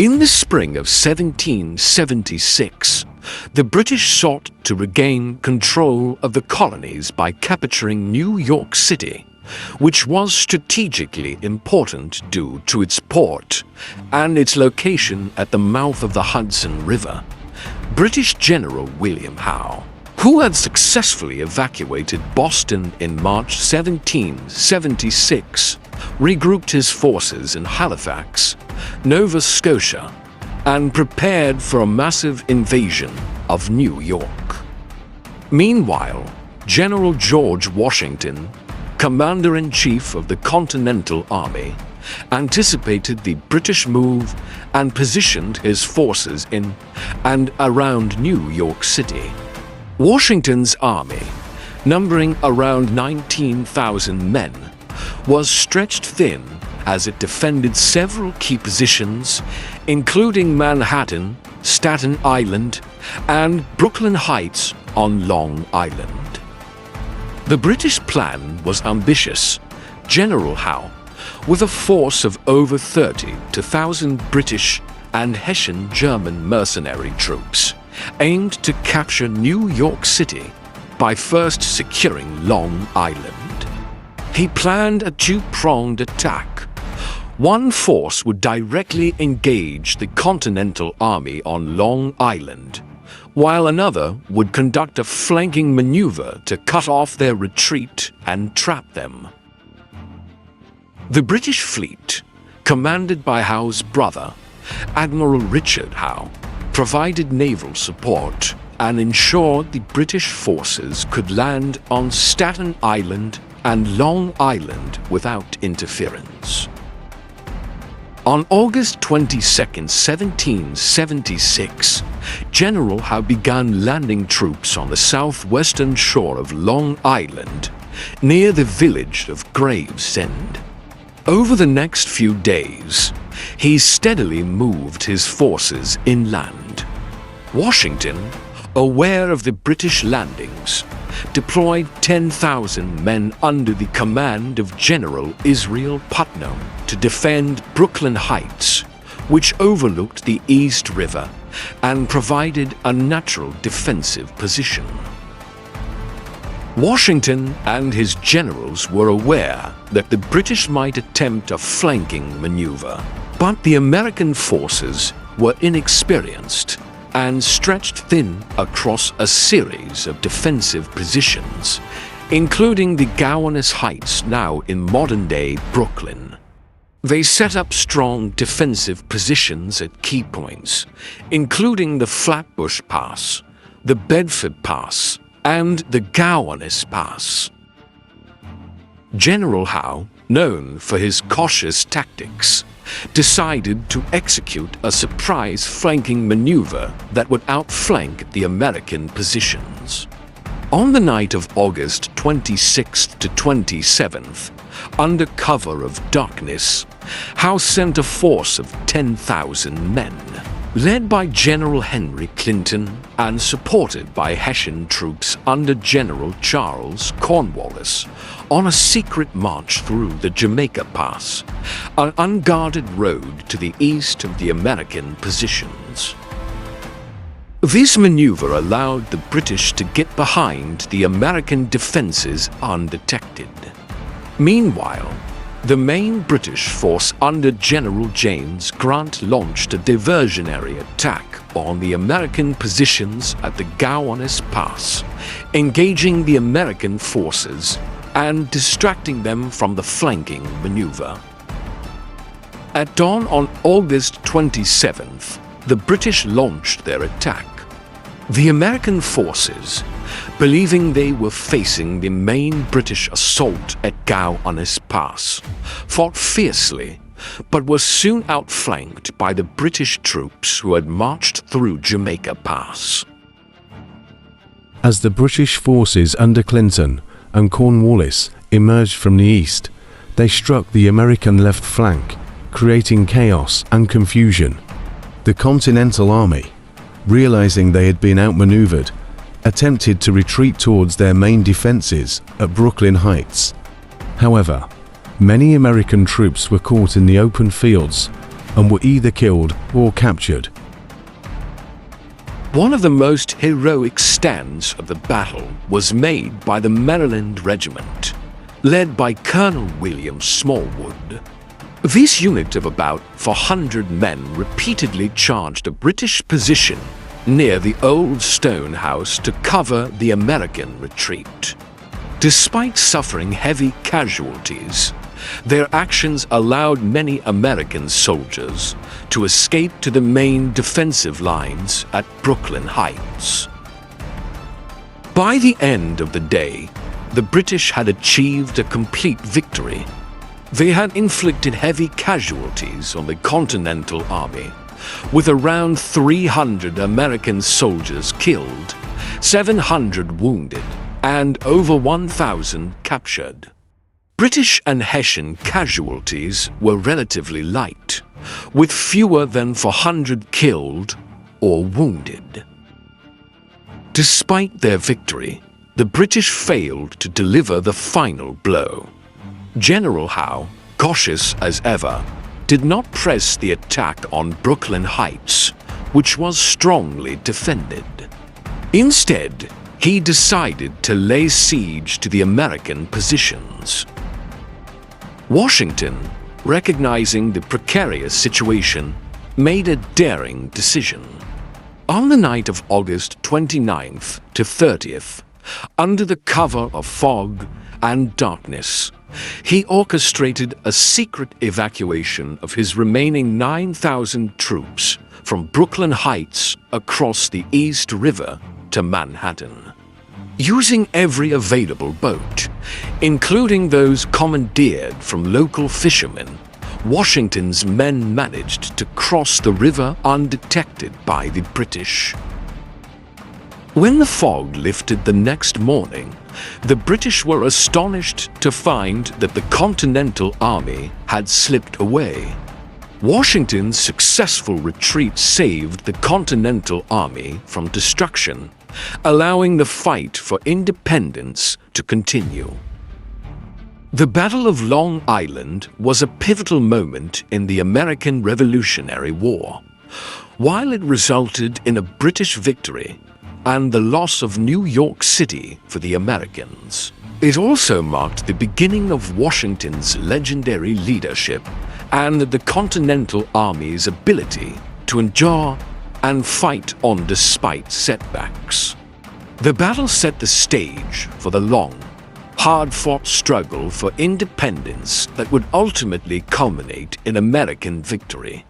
In the spring of 1776, the British sought to regain control of the colonies by capturing New York City, which was strategically important due to its port and its location at the mouth of the Hudson River. British General William Howe, who had successfully evacuated Boston in March 1776, regrouped his forces in Halifax, Nova Scotia, and prepared for a massive invasion of New York. Meanwhile, General George Washington, Commander-in-Chief of the Continental Army, anticipated the British move and positioned his forces in and around New York City. Washington's army, numbering around 19,000 men, was stretched thin as it defended several key positions, including Manhattan, Staten Island, and Brooklyn Heights on Long Island. The British plan was ambitious. General Howe, with a force of over 30,000 British and Hessian German mercenary troops, aimed to capture New York City by first securing Long Island. He planned a two-pronged attack. One force would directly engage the Continental Army on Long Island, while another would conduct a flanking maneuver to cut off their retreat and trap them. The British fleet, commanded by Howe's brother, Admiral Richard Howe, provided naval support and ensured the British forces could land on Staten Island and Long Island without interference. On August 22, 1776, General Howe began landing troops on the southwestern shore of Long Island, near the village of Gravesend. Over the next few days, he steadily moved his forces inland. Washington, aware of the British landings, deployed 10,000 men under the command of General Israel Putnam to defend Brooklyn Heights, which overlooked the East River and provided a natural defensive position. Washington and his generals were aware that the British might attempt a flanking maneuver, but the American forces were inexperienced and stretched thin across a series of defensive positions, including the Gowanus Heights now in modern-day Brooklyn. They set up strong defensive positions at key points, including the Flatbush Pass, the Bedford Pass, and the Gowanus Pass. General Howe, known for his cautious tactics, decided to execute a surprise flanking maneuver that would outflank the American positions. On the night of August 26th to 27th, under cover of darkness, Howe sent a force of 10,000 men, led by General Henry Clinton and supported by Hessian troops under General Charles Cornwallis, on a secret march through the Jamaica Pass, an unguarded road to the east of the American positions. This maneuver allowed the British to get behind the American defenses undetected. Meanwhile, the main British force under General James Grant launched a diversionary attack on the American positions at the Gowanus Pass, engaging the American forces and distracting them from the flanking maneuver. At dawn on August 27th, the British launched their attack. The American forces, believing they were facing the main British assault at Gowanus Pass, fought fiercely, but were soon outflanked by the British troops who had marched through Jamaica Pass. As the British forces under Clinton and Cornwallis emerged from the east, they struck the American left flank, creating chaos and confusion. The Continental Army, realizing they had been outmaneuvered, attempted to retreat towards their main defenses at Brooklyn Heights. However, many American troops were caught in the open fields, and were either killed or captured. One of the most heroic stands of the battle was made by the Maryland Regiment, led by Colonel William Smallwood. This unit of about 400 men repeatedly charged a British position near the old stone house to cover the American retreat. Despite suffering heavy casualties, their actions allowed many American soldiers to escape to the main defensive lines at Brooklyn Heights. By the end of the day, the British had achieved a complete victory. They had inflicted heavy casualties on the Continental Army, with around 300 American soldiers killed, 700 wounded, and over 1,000 captured. British and Hessian casualties were relatively light, with fewer than 400 killed or wounded. Despite their victory, the British failed to deliver the final blow. General Howe, cautious as ever, did not press the attack on Brooklyn Heights, which was strongly defended. Instead, he decided to lay siege to the American positions. Washington, recognizing the precarious situation, made a daring decision. On the night of August 29th to 30th, under the cover of fog and darkness, he orchestrated a secret evacuation of his remaining 9,000 troops from Brooklyn Heights across the East River to Manhattan. Using every available boat, including those commandeered from local fishermen, Washington's men managed to cross the river undetected by the British. When the fog lifted the next morning, the British were astonished to find that the Continental Army had slipped away. Washington's successful retreat saved the Continental Army from destruction, allowing the fight for independence to continue. The Battle of Long Island was a pivotal moment in the American Revolutionary War. While it resulted in a British victory and the loss of New York City for the Americans, it also marked the beginning of Washington's legendary leadership and the Continental Army's ability to endure and fight on despite setbacks. The battle set the stage for the long, hard-fought struggle for independence that would ultimately culminate in American victory.